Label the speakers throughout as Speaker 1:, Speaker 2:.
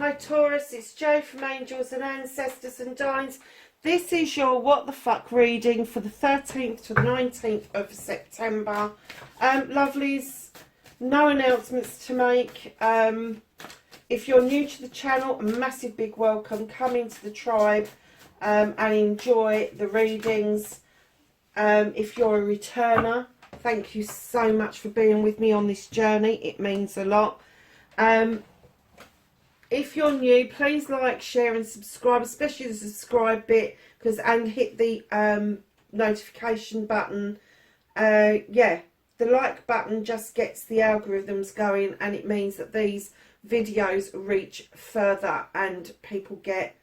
Speaker 1: Hi Taurus, it's Jo from Angels and Ancestors and Dines. This is your What the Fuck reading for the 13th to the 19th of September. Lovelies, no announcements to make. If you're new to the channel, a massive big welcome. Come into the tribe and enjoy the readings. If you're a returner, thank you so much for being with me on this journey. It means a lot. If you're new, please like, share and subscribe, especially the subscribe bit, and hit the notification button. Yeah, the like button just gets the algorithms going, and it means that these videos reach further and people get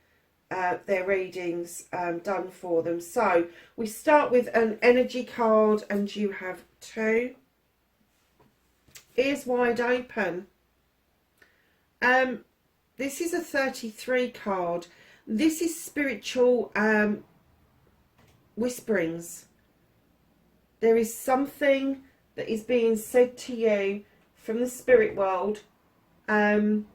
Speaker 1: their readings done for them. So we start with an energy card, and you have two. Ears wide open. This is a 33 card. This is spiritual whisperings. There is something that is being said to you from the spirit world, and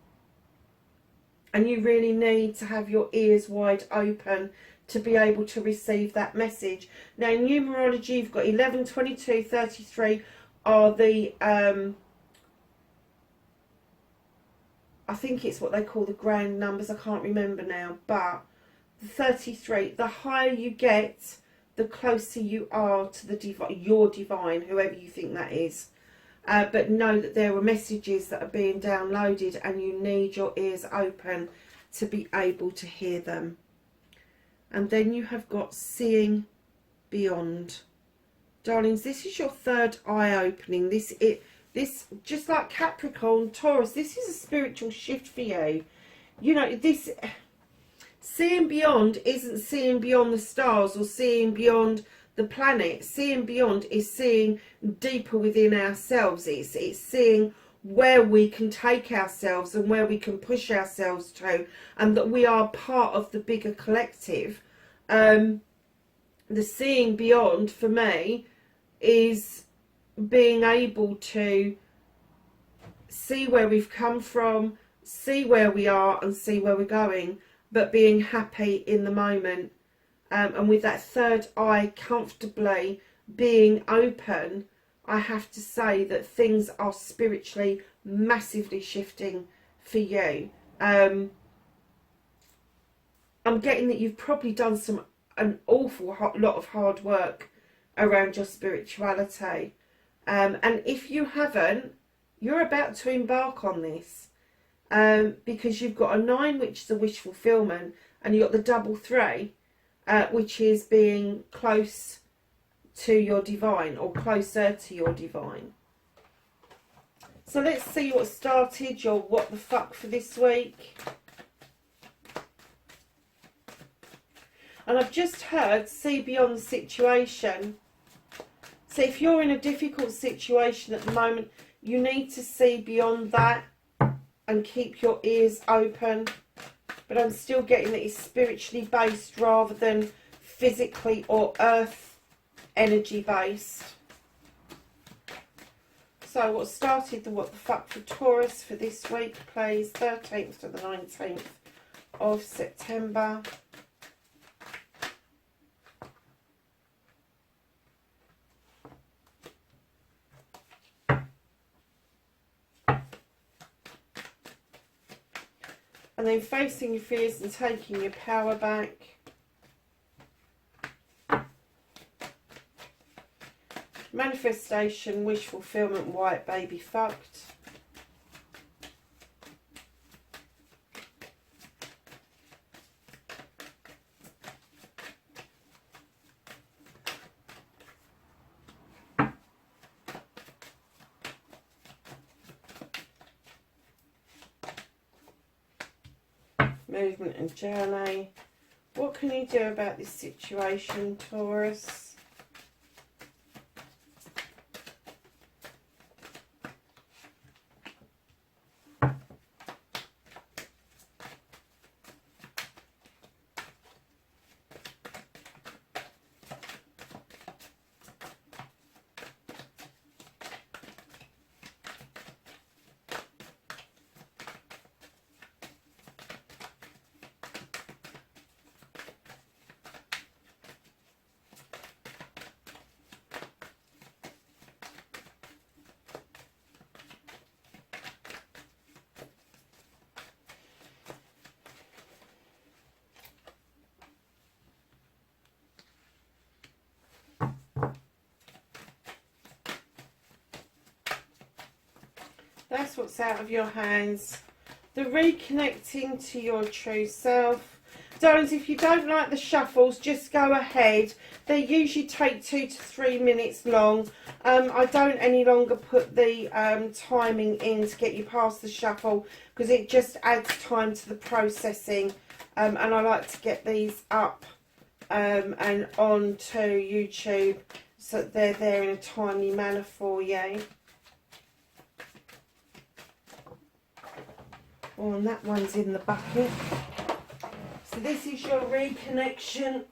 Speaker 1: you really need to have your ears wide open to be able to receive that message. Now, in numerology, you've got 11, 22, 33 are the I think it's what they call the grand numbers. I can't remember now. But the 33, the higher you get, the closer you are to the your divine, whoever you think that is. But know that there are messages that are being downloaded, and you need your ears open to be able to hear them. And then you have got seeing beyond. Darlings, this is your third eye opening. This, just like Capricorn, Taurus, this is a spiritual shift for you. You know, this seeing beyond isn't seeing beyond the stars or seeing beyond the planet. Seeing beyond is seeing deeper within ourselves. It's seeing where we can take ourselves and where we can push ourselves to, and that we are part of the bigger collective. The seeing beyond for me is being able to see where we've come from, see where we are and see where we're going, but being happy in the moment, and with that third eye comfortably being open. I have to say that things are spiritually massively shifting for you. I'm getting that you've probably done an awful lot of hard work around your spirituality. And if you haven't, you're about to embark on this, because you've got a 9, which is a wish fulfillment, and you've got the double 3, which is being close to your divine, or closer to your divine. So let's see what started your what the fuck for this week. And I've just heard see beyond the situation. So if you're in a difficult situation at the moment, you need to see beyond that and keep your ears open. But I'm still getting that it's spiritually based rather than physically or earth energy based. So what started the what the fuck for Taurus for this week, please? 13th to the 19th of September. And then facing your fears and taking your power back. Manifestation, wish fulfillment, white baby fucked. Movement and journey. What can you do about this situation, Taurus? That's what's out of your hands. The reconnecting to your true self. Darlings, if you don't like the shuffles, just go ahead. They usually take 2 to 3 minutes long. I don't any longer put the timing in to get you past the shuffle because it just adds time to the processing. And I like to get these up and onto YouTube so that they're there in a timely manner for you. Oh, and that one's in the bucket. So this is your reconnection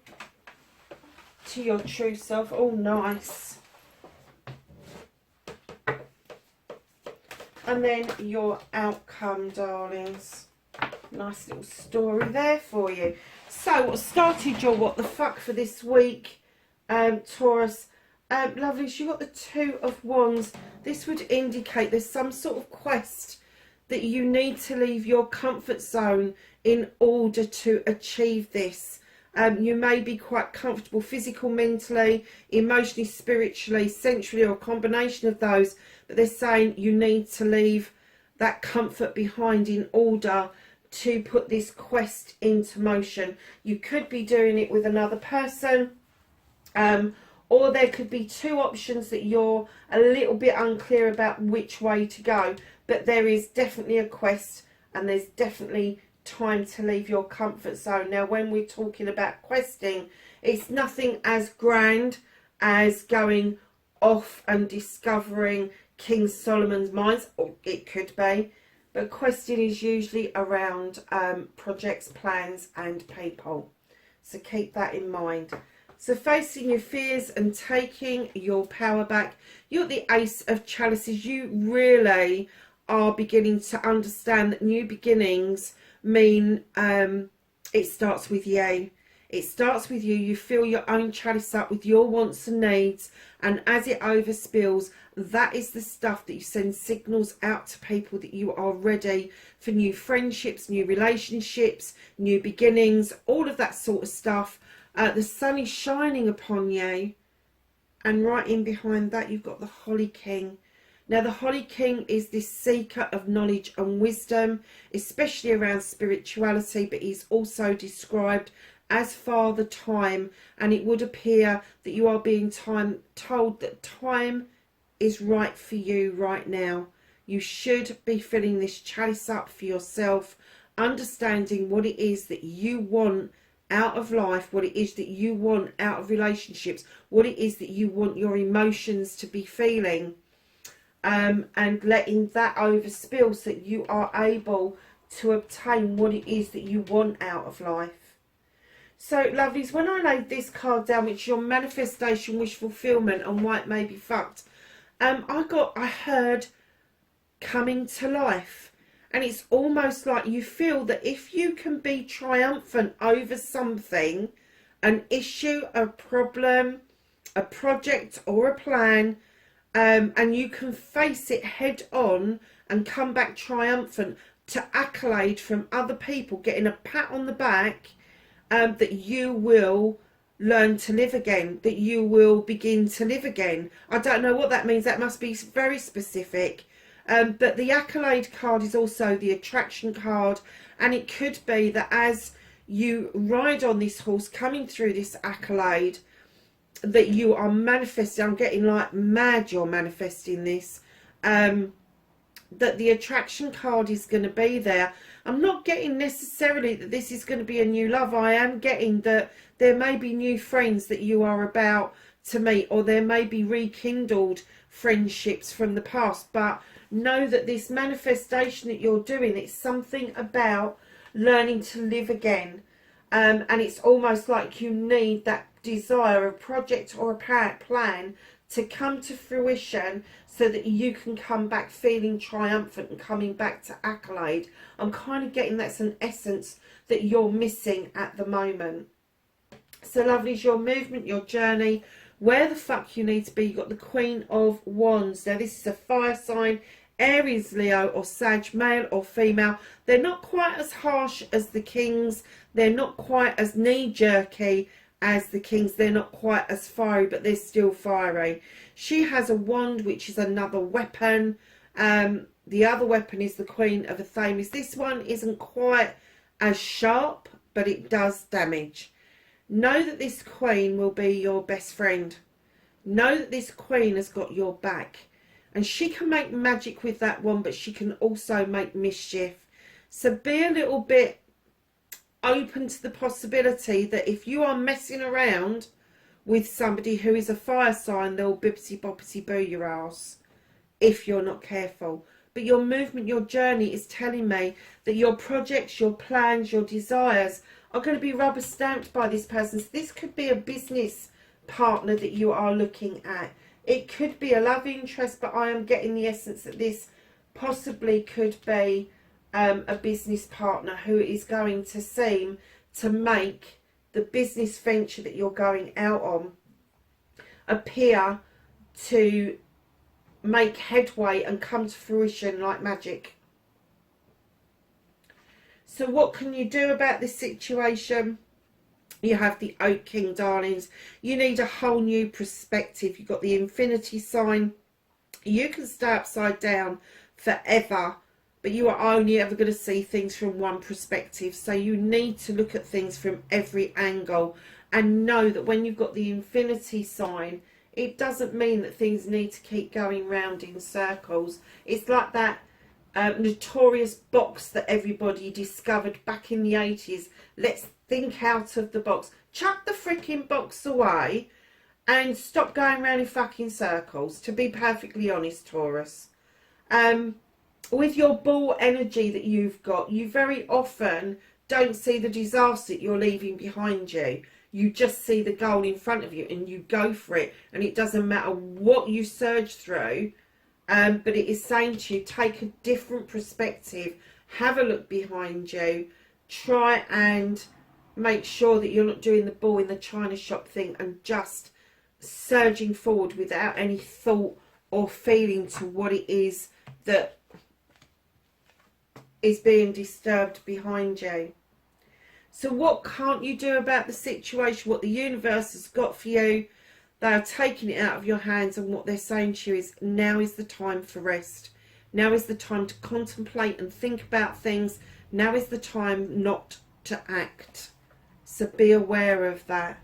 Speaker 1: to your true self. Oh, nice. And then your outcome, darlings. Nice little story there for you. So, what started your what the fuck for this week, Taurus? Lovelies, you got the Two of Wands. This would indicate there's some sort of quest that you need to leave your comfort zone in order to achieve this. You may be quite comfortable physical, mentally, emotionally, spiritually, sensually, or a combination of those, but they're saying you need to leave that comfort behind in order to put this quest into motion. You could be doing it with another person, or there could be two options that you're a little bit unclear about which way to go, but there is definitely a quest and there's definitely time to leave your comfort zone. Now, when we're talking about questing, it's nothing as grand as going off and discovering King Solomon's mines, or it could be, but questing is usually around projects, plans and people. So keep that in mind. So facing your fears and taking your power back. You're the Ace of Chalices. You really are beginning to understand that new beginnings mean it starts with you. It starts with you. You fill your own chalice up with your wants and needs, and as it overspills, that is the stuff that you send signals out to people that you are ready for new friendships, new relationships, new beginnings, all of that sort of stuff. The sun is shining upon you, and right in behind that you've got the Holly King. Now, the Holly King is this seeker of knowledge and wisdom, especially around spirituality, but he's also described as Father Time, and it would appear that you are being told that time is right for you right now. You should be filling this chalice up for yourself, understanding what it is that you want out of life, what it is that you want out of relationships, what it is that you want your emotions to be feeling. And letting that overspill so that you are able to obtain what it is that you want out of life. So, lovelies, when I laid this card down, which is your manifestation, wish fulfillment, and why it may be fucked, I heard coming to life. And it's almost like you feel that if you can be triumphant over something, an issue, a problem, a project or a plan, and you can face it head on and come back triumphant to accolade from other people, getting a pat on the back, that you will learn to live again, that you will begin to live again. I don't know what that means. That must be very specific. But the accolade card is also the attraction card, and it could be that as you ride on this horse coming through this accolade, that you are manifesting. I'm getting like mad you're manifesting this, that the attraction card is going to be there. I'm not getting necessarily that this is going to be a new love. I am getting that there may be new friends that you are about to meet, or there may be rekindled friendships from the past, but know that this manifestation that you're doing, it's something about learning to live again, and it's almost like you need that desire, a project or a plan to come to fruition so that you can come back feeling triumphant and coming back to accolade. I'm kind of getting that's an essence that you're missing at the moment. So, lovelies, your movement, your journey, where the fuck you need to be. You've got the Queen of Wands. Now, this is a fire sign, Aries, Leo or Sag, male or female. They're not quite as harsh as the Kings. They're not quite as knee-jerky as the Kings. They're not quite as fiery, but they're still fiery. She has a wand, which is another weapon. The other weapon is the Queen of Athames. This one isn't quite as sharp, but it does damage. Know that this Queen will be your best friend. Know that this Queen has got your back. And she can make magic with that one, but she can also make mischief. So be a little bit open to the possibility that if you are messing around with somebody who is a fire sign, they'll bibbity boppity boo your ass if you're not careful. But your movement, your journey is telling me that your projects, your plans, your desires are going to be rubber stamped by this person. So this could be a business partner that you are looking at. It could be a love interest, but I am getting the essence that this possibly could be a business partner who is going to seem to make the business venture that you're going out on appear to make headway and come to fruition like magic. So what can you do about this situation? You have the Oak King, darlings. You need a whole new perspective. You've got the infinity sign. You can stay upside down forever, but you are only ever going to see things from one perspective. So you need to look at things from every angle and know that when you've got the infinity sign, it doesn't mean that things need to keep going round in circles. It's like that notorious box that everybody discovered back in the 80s. Let's think out of the box. Chuck the freaking box away and stop going around in fucking circles, to be perfectly honest, Taurus. With your bull energy that you've got, you very often don't see the disaster that you're leaving behind you. You just see the goal in front of you and you go for it. And it doesn't matter what you surge through, but it is saying to you, take a different perspective. Have a look behind you. Try and make sure that you're not doing the bull in the china shop thing and just surging forward without any thought or feeling to what it is that is being disturbed behind you. So what can't you do about the situation? What the universe has got for you, they are taking it out of your hands, and what they're saying to you is, now is the time for rest. Now is the time to contemplate and think about things. Now is the time not to act. So be aware of that.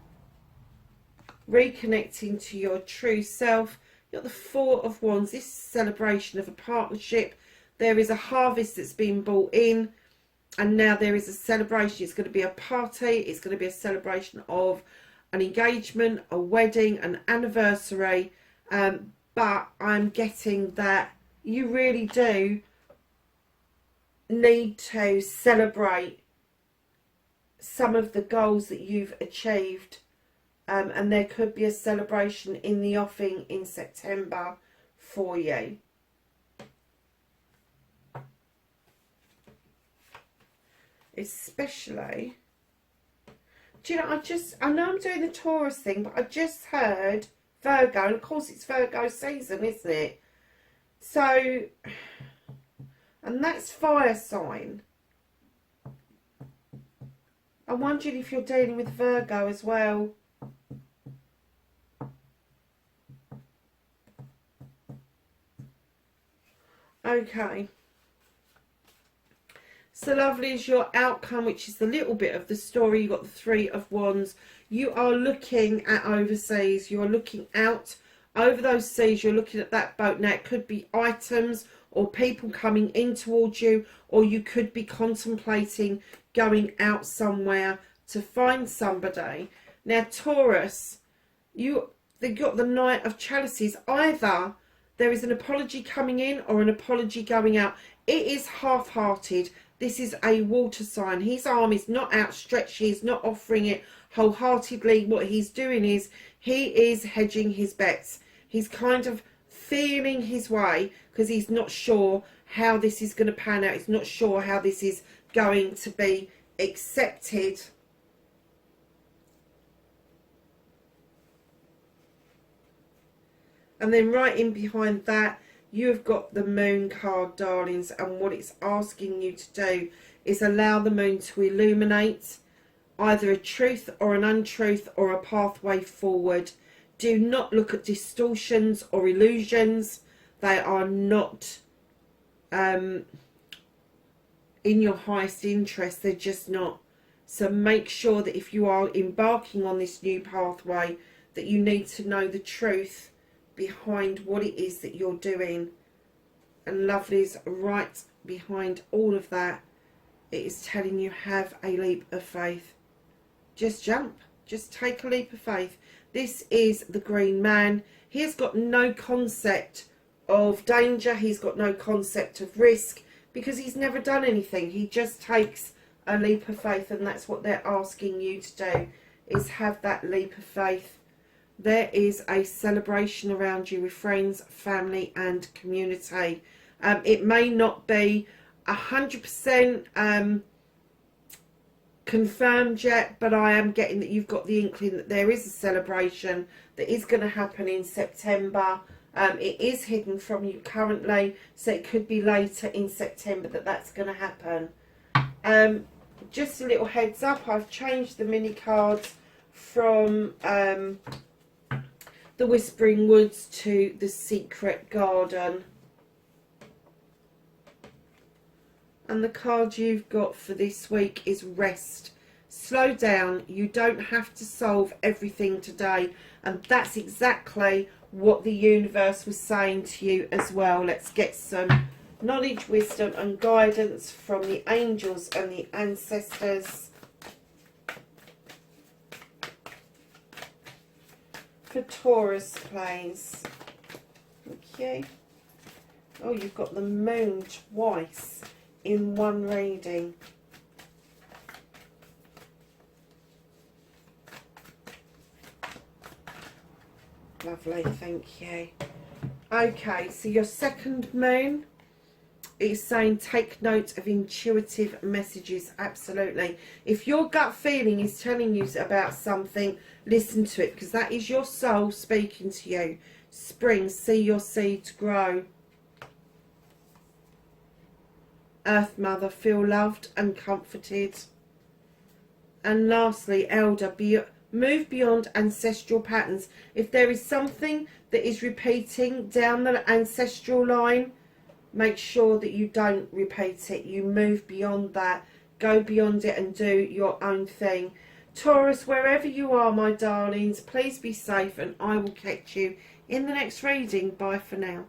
Speaker 1: Reconnecting to your true self. You've got the Four of Wands. This is a celebration of a partnership. There is a harvest that's been brought in, and now there is a celebration. It's going to be a party. It's going to be a celebration of an engagement, a wedding, an anniversary. But I'm getting that you really do need to celebrate some of the goals that you've achieved. And there could be a celebration in the offing in September for you. Especially, do you know, I know I'm doing the Taurus thing, but I just heard Virgo, and of course it's Virgo season, isn't it? So, and that's fire sign. I'm wondering if you're dealing with Virgo as well. Okay. So lovely is your outcome, which is the little bit of the story. You've got the Three of Wands. You are looking at overseas. You are looking out over those seas. You're looking at that boat. Now, it could be items or people coming in towards you, or you could be contemplating going out somewhere to find somebody. Now, Taurus, they've got the Knight of Chalices. Either there is an apology coming in or an apology going out. It is half-hearted. This is a water sign. His arm is not outstretched. He's not offering it wholeheartedly. What he's doing is he is hedging his bets. He's kind of feeling his way because he's not sure how this is going to pan out. He's not sure how this is going to be accepted. And then right in behind that, you have got the Moon card, darlings, and what it's asking you to do is allow the Moon to illuminate either a truth or an untruth or a pathway forward. Do not look at distortions or illusions. They are not in your highest interest. They're just not. So make sure that if you are embarking on this new pathway, that you need to know the truth behind what it is that you're doing. And Lovely's right behind all of that. It is telling you, have a leap of faith. Just jump. Just take a leap of faith. This is the Green Man. He has got no concept of danger. He's got no concept of risk, because he's never done anything. He just takes a leap of faith, and that's what they're asking you to do, is have that leap of faith. There is a celebration around you with friends, family and community. It may not be 100% confirmed yet, but I am getting that you've got the inkling that there is a celebration that is going to happen in September. It is hidden from you currently, so it could be later in September that that's going to happen. Just a little heads up, I've changed the mini cards from the Whispering Woods to the Secret Garden. And the card you've got for this week is Rest. Slow down. You don't have to solve everything today. And that's exactly what the universe was saying to you as well. Let's get some knowledge, wisdom and guidance from the angels and the ancestors for Taurus, please. Okay. Oh, you've got the moon twice in one reading. Lovely, thank you. Okay, so your second moon is saying take note of intuitive messages. Absolutely. If your gut feeling is telling you about something, listen to it, because that is your soul speaking to you. Spring, see your seeds grow. Earth Mother, feel loved and comforted. And lastly, Elder, move beyond ancestral patterns. If there is something that is repeating down the ancestral line, make sure that you don't repeat it. You move beyond that. Go beyond it and do your own thing. Taurus, wherever you are, my darlings, please be safe, and I will catch you in the next reading. Bye for now.